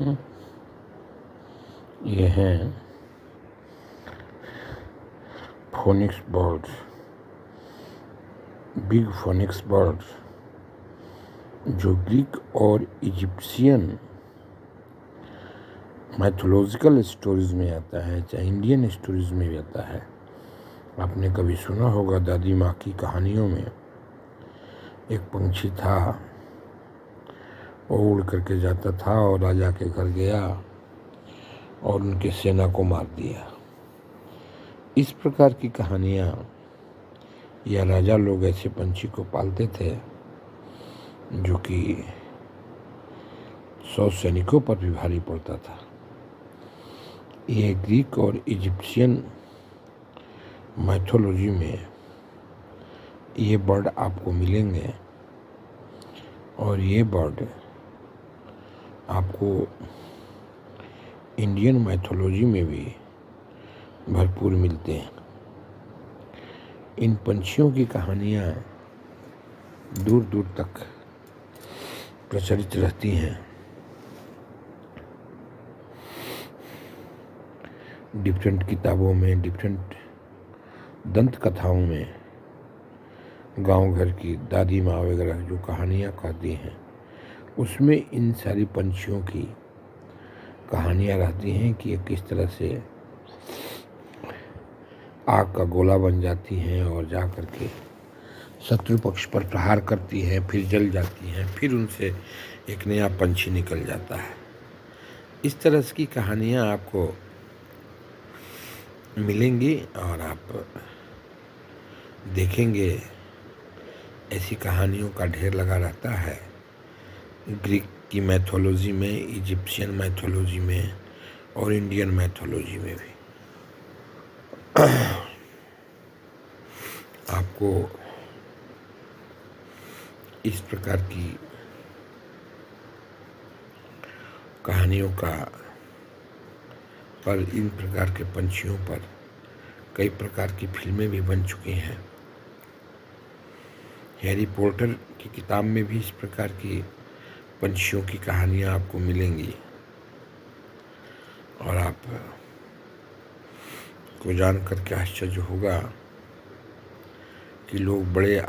ये हैं phoenix birds, big phoenix birds, जो ग्रीक और इजिप्शियन माइथोलॉजिकल स्टोरीज में आता है, चाहे इंडियन स्टोरीज में भी आता है। आपने कभी सुना होगा दादी माँ की कहानियों में, एक पंछी था, वो उड़ करके जाता था और राजा के घर गया और उनके सेना को मार दिया। इस प्रकार की कहानियाँ, या राजा लोग ऐसे पंछी को पालते थे जो कि 100 सैनिकों पर भी भारी पड़ता था। ये ग्रीक और इजिप्शियन माइथोलॉजी में ये बर्ड आपको मिलेंगे, और ये बर्ड आपको इंडियन माइथोलॉजी में भी भरपूर मिलते हैं। इन पंछियों की कहानियाँ दूर दूर तक प्रचलित रहती हैं। डिफरेंट किताबों में, डिफरेंट दंत कथाओं में गांव घर की दादी माँ वगैरह जो कहानियाँ कहती हैं, उसमें इन सारी पंछियों की कहानियाँ रहती हैं कि ये किस तरह से आग का गोला बन जाती हैं और जा कर के शत्रु पक्ष पर प्रहार करती हैं, फिर जल जाती हैं, फिर उनसे एक नया पंछी निकल जाता है। इस तरह की कहानियाँ आपको मिलेंगी और आप देखेंगे ऐसी कहानियों का ढेर लगा रहता है। ग्रीक की मैथोलॉजी में, इजिप्शियन मैथोलॉजी में और इंडियन मैथोलॉजी में भी आपको इस प्रकार की कहानियों का पर, इन प्रकार के पंछियों पर कई प्रकार की फिल्में भी बन चुकी हैं। हैरी पॉटर की किताब में भी इस प्रकार की पंछियों की कहानियाँ आपको मिलेंगी, और आप को जान करके आश्चर्य होगा कि लोग बड़े